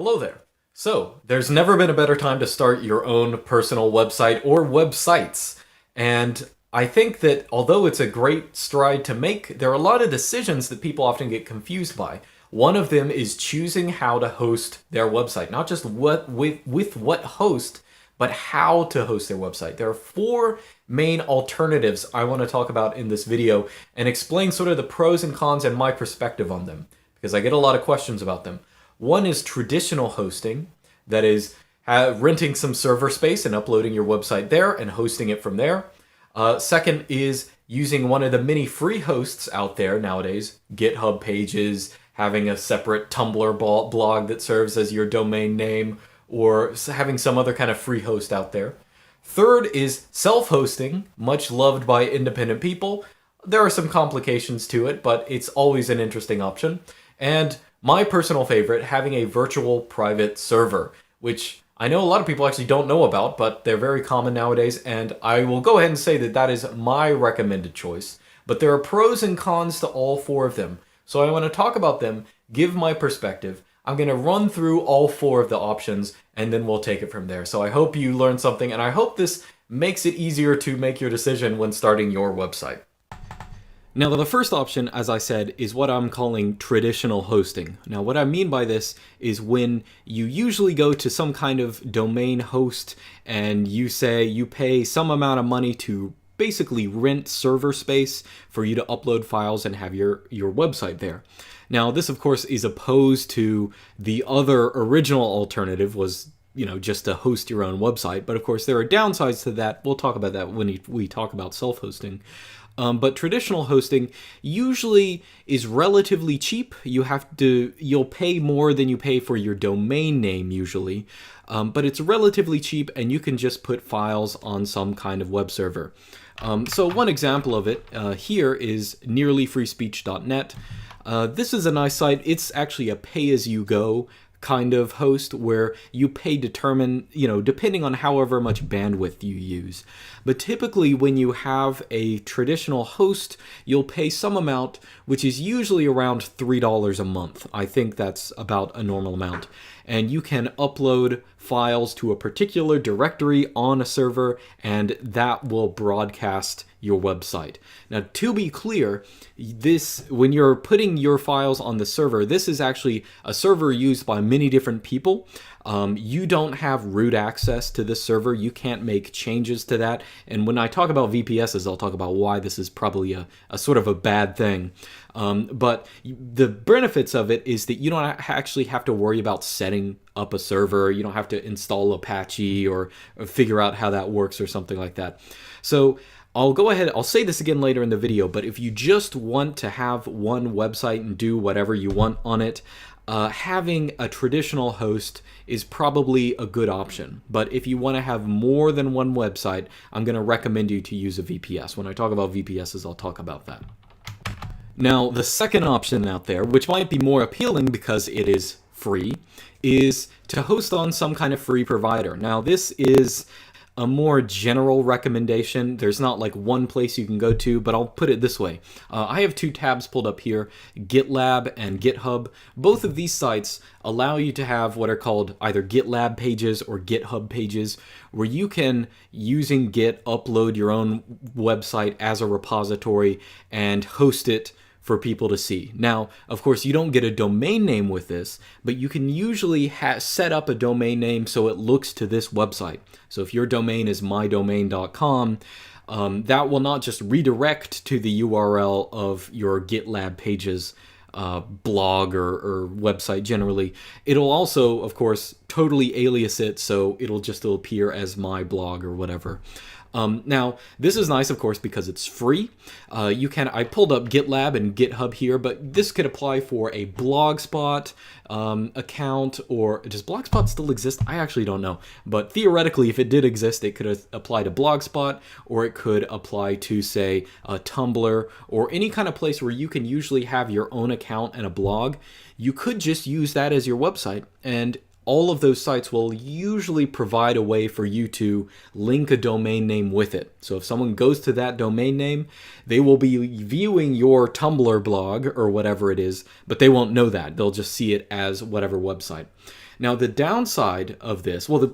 Hello there. So, there's never been a better time to start your own personal website or websites. And I think that although it's a great stride to make, there are a lot of decisions that people often get confused by. One of them is choosing how to host their website, not just with what host, but how to host their website. There are four main alternatives I want to talk about in this video and explain sort of the pros and cons and my perspective on them, because I get a lot of questions about them. One is traditional hosting, that is renting some server space and uploading your website there and hosting it from there. Second is using one of the many free hosts out there nowadays, GitHub pages, having a separate Tumblr blog that serves as your domain name, or having some other kind of free host out there. Third is self-hosting, much loved by independent people. There are some complications to it, but it's always an interesting option. And my personal favorite, having a virtual private server, which I know a lot of people actually don't know about, but they're very common nowadays, and I will go ahead and say that that is my recommended choice. But there are pros and cons to all four of them, so I want to talk about them, give my perspective. I'm going to run through all four of the options, and then we'll take it from there. So I hope you learned something, and I hope this makes it easier to make your decision when starting your website. Now, the first option, as I said, is what I'm calling traditional hosting. Now, what I mean by this is when you usually go to some kind of domain host and you say you pay some amount of money to basically rent server space for you to upload files and have your website there. Now, this, of course, is opposed to the other original alternative was, just to host your own website. But of course, there are downsides to that. We'll talk about that when we talk about self-hosting. But traditional hosting usually is relatively cheap. You'll pay more than you pay for your domain name usually, but it's relatively cheap and you can just put files on some kind of web server. So one example of it here is nearlyfreespeech.net. This is a nice site. It's actually a pay-as-you-go kind of host where you pay depending on however much bandwidth you use. But typically when you have a traditional host, you'll pay some amount, which is usually around $3 a month. I think that's about a normal amount. And you can upload files to a particular directory on a server, and that will broadcast your website. Now, to be clear, when you're putting your files on the server, this is actually a server used by many different people. You don't have root access to this server. You can't make changes to that. And when I talk about VPSs, I'll talk about why this is probably a sort of a bad thing. But the benefits of it is that you don't actually have to worry about setting up a server. You don't have to install Apache or figure out how that works or something like that. So I'll go ahead, I'll say this again later in the video, but if you just want to have one website and do whatever you want on it, having a traditional host is probably a good option. But if you want to have more than one website, I'm going to recommend you to use a VPS. When I talk about VPSs, I'll talk about that. Now, the second option out there, which might be more appealing because it is free, is to host on some kind of free provider. Now, this is a more general recommendation. There's not like one place you can go to, but I'll put it this way. I have two tabs pulled up here, GitLab and GitHub. Both of these sites allow you to have what are called either GitLab pages or GitHub pages, where you can, using Git, upload your own website as a repository and host it for people to see. Now, of course, you don't get a domain name with this, but you can usually set up a domain name so it looks to this website. So if your domain is mydomain.com, that will not just redirect to the URL of your GitLab pages blog or website generally. It'll also, of course, totally alias it, so it'll appear as my blog or whatever. Now, this is nice, of course, because it's free. I pulled up GitLab and GitHub here, but this could apply for a Blogspot account, or does Blogspot still exist? I actually don't know. But theoretically, if it did exist, it could apply to Blogspot, or it could apply to, say, Tumblr, or any kind of place where you can usually have your own account and a blog. You could just use that as your website, and all of those sites will usually provide a way for you to link a domain name with it. So if someone goes to that domain name, they will be viewing your Tumblr blog or whatever it is, but they won't know that. They'll just see it as whatever website. Now, the downside of this, well, the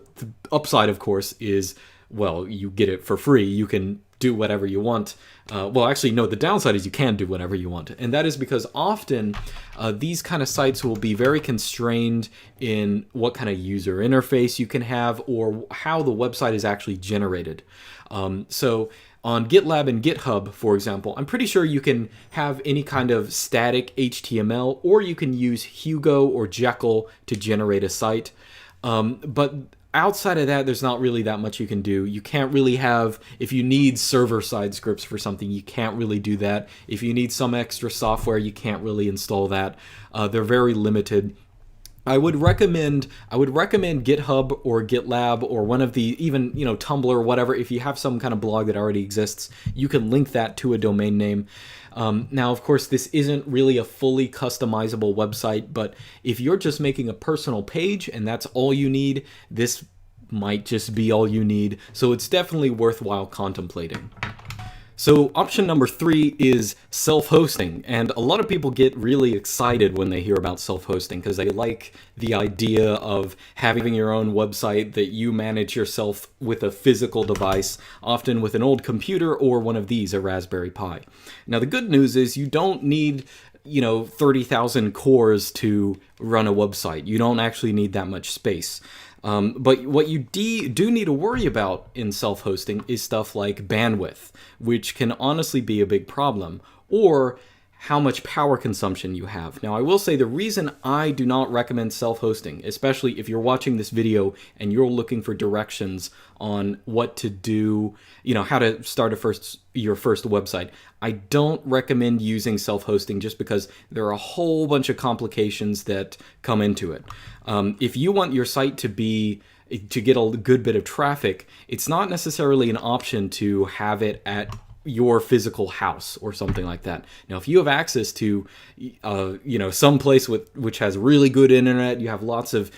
upside, of course, is, well, you get it for free. You can do whatever you want. Well, actually, no, the downside is you can do whatever you want. And that is because often these kind of sites will be very constrained in what kind of user interface you can have or how the website is actually generated. So on GitLab and GitHub, for example, I'm pretty sure you can have any kind of static HTML, or you can use Hugo or Jekyll to generate a site. But outside of that, there's not really that much you can do. You can't really have, if you need server-side scripts for something, you can't really do that. If you need some extra software, you can't really install that. They're very limited. I would recommend GitHub or GitLab or one of the, even, Tumblr or whatever. If you have some kind of blog that already exists, you can link that to a domain name. Now, of course, this isn't really a fully customizable website, but if you're just making a personal page and that's all you need, this might just be all you need. So it's definitely worthwhile contemplating. So option number 3 is self-hosting, and a lot of people get really excited when they hear about self-hosting because they like the idea of having your own website that you manage yourself with a physical device, often with an old computer or one of these, a Raspberry Pi. Now the good news is you don't need 30,000 cores to run a website. You don't actually need that much space. But what you do need to worry about in self-hosting is stuff like bandwidth, which can honestly be a big problem, or how much power consumption you have. Now, I will say the reason I do not recommend self-hosting, especially if you're watching this video and you're looking for directions on what to do, how to start your first website, I don't recommend using self-hosting just because there are a whole bunch of complications that come into it. If you want your site to get a good bit of traffic, it's not necessarily an option to have it at your physical house or something like that. Now, if you have access to, some place which has really good internet, you have lots of,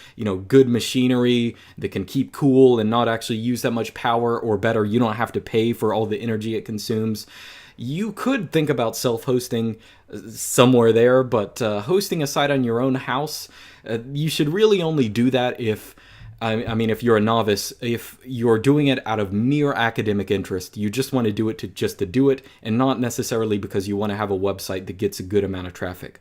good machinery that can keep cool and not actually use that much power, or better, you don't have to pay for all the energy it consumes, you could think about self-hosting somewhere there, but hosting a site on your own house, you should really only do that if you're a novice, if you're doing it out of mere academic interest, you just want to do it to do it, and not necessarily because you want to have a website that gets a good amount of traffic.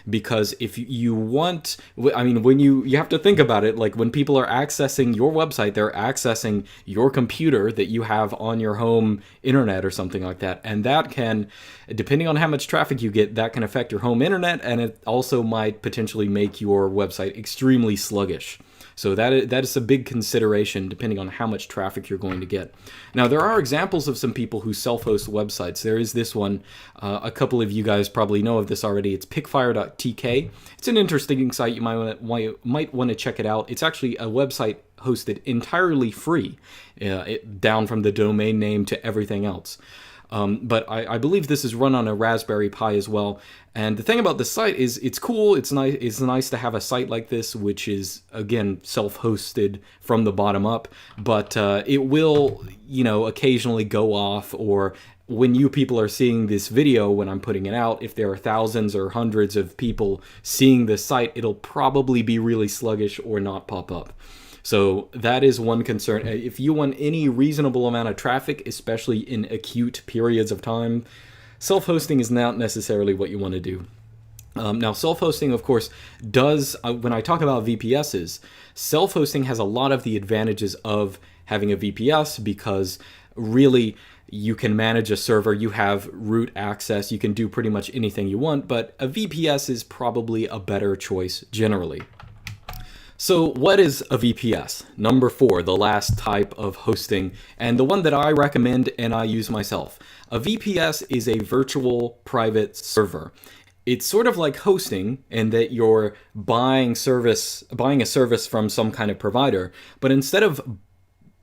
Because if you want, when you have to think about it, like when people are accessing your website, they're accessing your computer that you have on your home internet or something like that. And that can, depending on how much traffic you get, that can affect your home internet, and it also might potentially make your website extremely sluggish. So that is a big consideration depending on how much traffic you're going to get. Now, there are examples of some people who self-host websites. There is this one. A couple of you guys probably know of this already. It's pickfire.tk. It's an interesting site. You might want to check it out. It's actually a website hosted entirely free, down from the domain name to everything else. But I believe this is run on a Raspberry Pi as well. And the thing about this site is it's cool. It's nice to have a site like this, which is, again, self-hosted from the bottom up. But it will, occasionally go off, or when you people are seeing this video, when I'm putting it out, if there are thousands or hundreds of people seeing this site, it'll probably be really sluggish or not pop up. So that is one concern. If you want any reasonable amount of traffic, especially in acute periods of time, self-hosting is not necessarily what you want to do. Now, self-hosting, of course, does, when I talk about VPSs, self-hosting has a lot of the advantages of having a VPS, because really you can manage a server, you have root access, you can do pretty much anything you want, but a VPS is probably a better choice generally. So what is a VPS? Number 4, the last type of hosting, and the one that I recommend and I use myself. A VPS is a virtual private server. It's sort of like hosting in that you're buying a service from some kind of provider, but instead of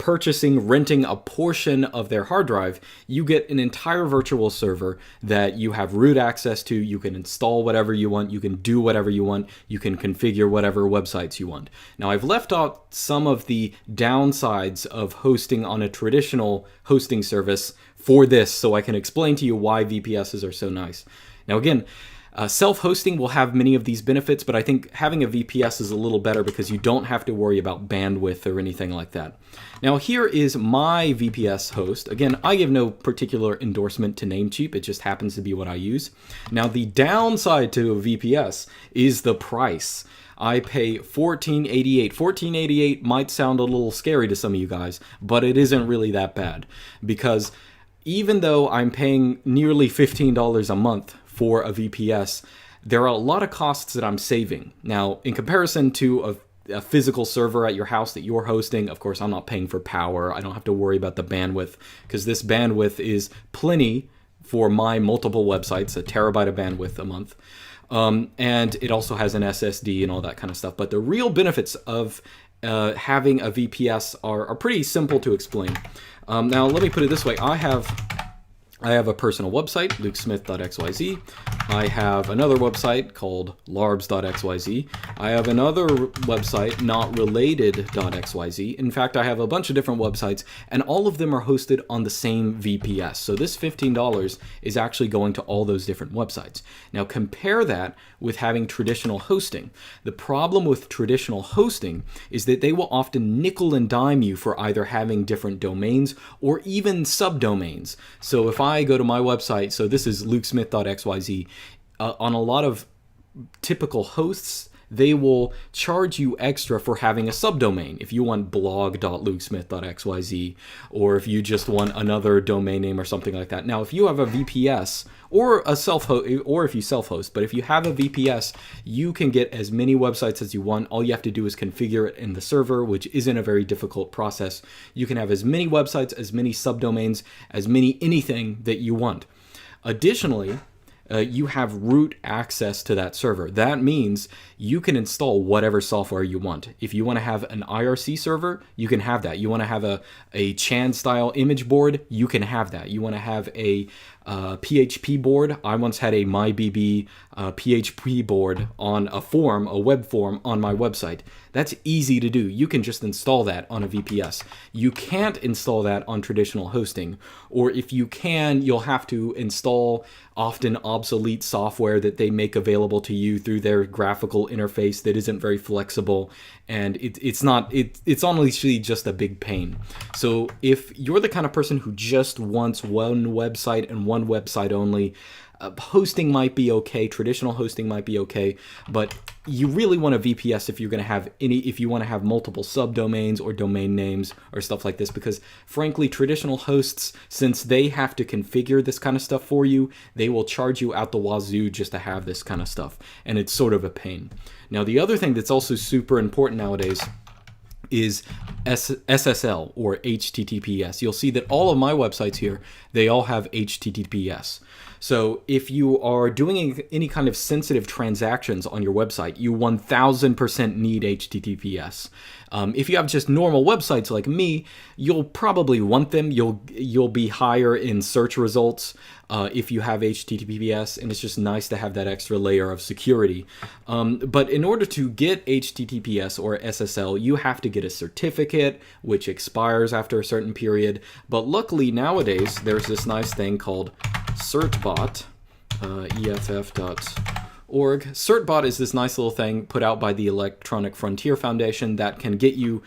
renting a portion of their hard drive, you get an entire virtual server that you have root access to. You can install whatever you want. You can do whatever you want. You can configure whatever websites you want. Now, I've left out some of the downsides of hosting on a traditional hosting service for this, so I can explain to you why VPSs are so nice. Now, again, self-hosting will have many of these benefits, but I think having a VPS is a little better because you don't have to worry about bandwidth or anything like that. Now, here is my VPS host. Again, I give no particular endorsement to Namecheap. It just happens to be what I use. Now, the downside to a VPS is the price. I pay $14.88. $14.88 might sound a little scary to some of you guys, but it isn't really that bad, because even though I'm paying nearly $15 a month for a VPS, there are a lot of costs that I'm saving. Now, in comparison to a physical server at your house that you're hosting, of course, I'm not paying for power. I don't have to worry about the bandwidth, because this bandwidth is plenty for my multiple websites, a terabyte of bandwidth a month. And it also has an SSD and all that kind of stuff. But the real benefits of having a VPS are pretty simple to explain. Now, let me put it this way. I have a personal website, lukesmith.xyz. I have another website called larbs.xyz. I have another website, notrelated.xyz. In fact, I have a bunch of different websites, and all of them are hosted on the same VPS. So this $15 is actually going to all those different websites. Now, compare that with having traditional hosting. The problem with traditional hosting is that they will often nickel and dime you for either having different domains or even subdomains. So if I go to my website, so this is lukesmith.xyz, on a lot of typical hosts, they will charge you extra for having a subdomain. If you want blog.lukesmith.xyz, or if you just want another domain name or something like that. Now, if you have a VPS or a self-host, or if you self-host, but if you have a VPS, you can get as many websites as you want. All you have to do is configure it in the server, which isn't a very difficult process. You can have as many websites, as many subdomains, as many anything that you want. Additionally, you have root access to that server. That means you can install whatever software you want. If you want to have an IRC server, you can have that. You want to have a Chan style image board, you can have that. You want to have a PHP board. I once had a MyBB PHP board on a web form on my website. That's easy to do. You can just install that on a VPS. You can't install that on traditional hosting, or if you can, you'll have to install often obsolete software that they make available to you through their graphical interface that isn't very flexible, and it's honestly just a big pain. So if you're the kind of person who just wants one website and one website only, hosting might be okay, traditional hosting might be okay, but you really want a VPS if you want to have multiple subdomains or domain names or stuff like this, because frankly, traditional hosts, since they have to configure this kind of stuff for you, they will charge you out the wazoo just to have this kind of stuff, and it's sort of a pain. Now, the other thing that's also super important nowadays is SSL, or HTTPS. You'll see that all of my websites here, they all have HTTPS. So if you are doing any kind of sensitive transactions on your website, you 1000% need HTTPS. If you have just normal websites like me, you'll probably want them. You'll be higher in search results if you have HTTPS, and it's just nice to have that extra layer of security. But in order to get HTTPS or SSL, you have to get a certificate, which expires after a certain period. But luckily nowadays, there's this nice thing called CertBot, EFF.org. CertBot is this nice little thing put out by the Electronic Frontier Foundation that can get you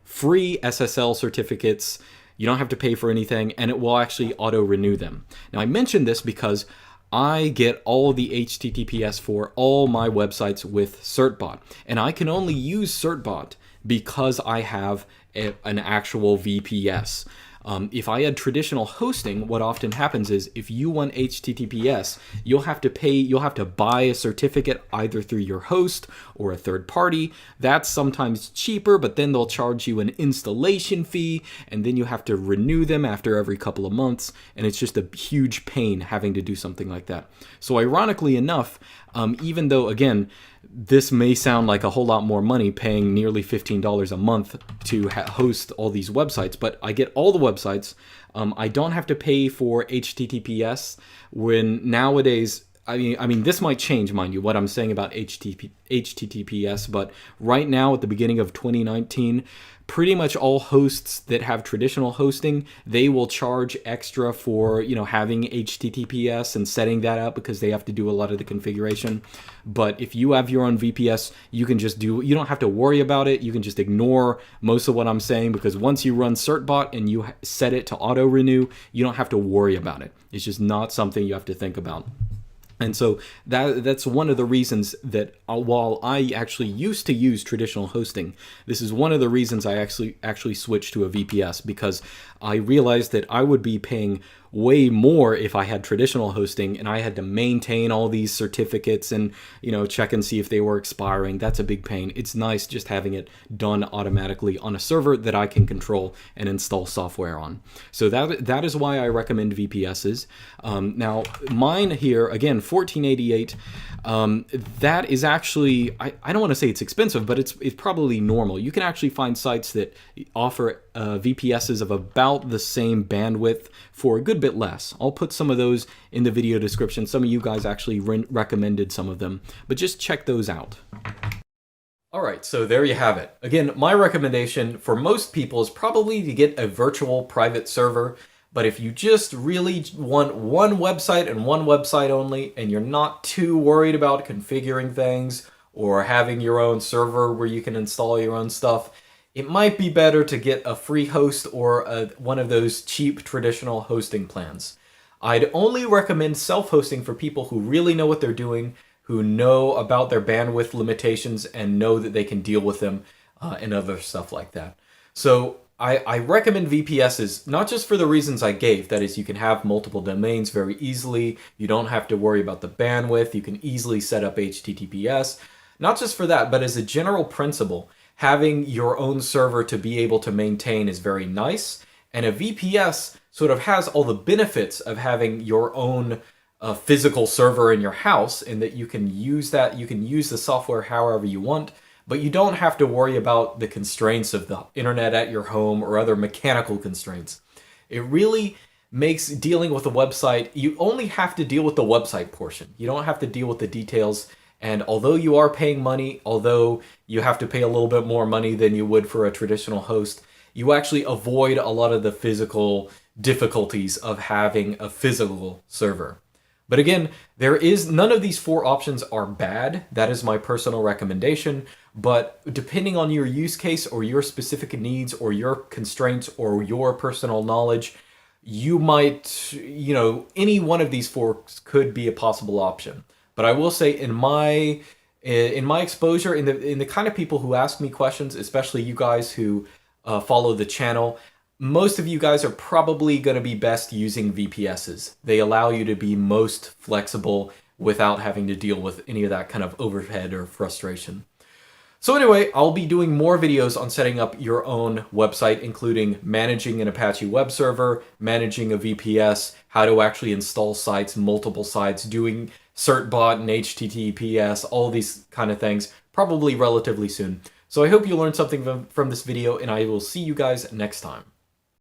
free SSL certificates. You don't have to pay for anything, and it will actually auto-renew them. Now, I mention this because I get all the HTTPS for all my websites with CertBot, and I can only use CertBot because I have an actual VPS. If I had traditional hosting, what often happens is if you want HTTPS, you'll have to buy a certificate either through your host or a third party. That's sometimes cheaper, but then they'll charge you an installation fee, and then you have to renew them after every couple of months, and it's just a huge pain having to do something like that. So ironically enough, even though, again, this may sound like a whole lot more money, paying nearly $15 a month to host all these websites, but I get all the websites. I don't have to pay for HTTPS when nowadays. I mean, this might change, mind you, what I'm saying about HTTPS, but right now at the beginning of 2019, pretty much all hosts that have traditional hosting, they will charge extra for, having HTTPS and setting that up because they have to do a lot of the configuration. But if you have your own VPS, you don't have to worry about it. You can just ignore most of what I'm saying, because once you run certbot and you set it to auto renew, you don't have to worry about it. It's just not something you have to think about. And so that's one of the reasons that while I actually used to use traditional hosting, this is one of the reasons I actually switched to a VPS, because I realized that I would be paying way more if I had traditional hosting and I had to maintain all these certificates and, check and see if they were expiring. That's a big pain. It's nice just having it done automatically on a server that I can control and install software on. So that is why I recommend VPSs. Now, mine here, again, 1488, that is actually, I don't want to say it's expensive, but it's probably normal. You can actually find sites that offer VPSs of about the same bandwidth for a good bit less. I'll put some of those in the video description. Some of you guys actually recommended some of them, but just check those out. All right, so there you have it. Again, my recommendation for most people is probably to get a virtual private server. But if you just really want one website and one website only, and you're not too worried about configuring things or having your own server where you can install your own stuff, it might be better to get a free host or one of those cheap traditional hosting plans. I'd only recommend self-hosting for people who really know what they're doing, who know about their bandwidth limitations and know that they can deal with them and other stuff like that. So I recommend VPSs, not just for the reasons I gave, that is, you can have multiple domains very easily, you don't have to worry about the bandwidth, you can easily set up HTTPS, not just for that, but as a general principle, having your own server to be able to maintain is very nice, and a VPS sort of has all the benefits of having your own physical server in your house, in that you can use the software however you want, but you don't have to worry about the constraints of the internet at your home or other mechanical constraints. It really makes dealing with a website, you only have to deal with the website portion. You don't have to deal with the details. And although you are paying money, although you have to pay a little bit more money than you would for a traditional host, you actually avoid a lot of the physical difficulties of having a physical server. But again, none of these four options are bad. That is my personal recommendation. But depending on your use case or your specific needs or your constraints or your personal knowledge, you might, any one of these four could be a possible option. But I will say in my exposure, in the kind of people who ask me questions, especially you guys who follow the channel, most of you guys are probably going to be best using VPSs. They allow you to be most flexible without having to deal with any of that kind of overhead or frustration. So anyway, I'll be doing more videos on setting up your own website, including managing an Apache web server, managing a VPS, how to actually install sites, multiple sites, doing certbot and HTTPS, all these kind of things, probably relatively soon. So I hope you learned something from this video, and I will see you guys next time.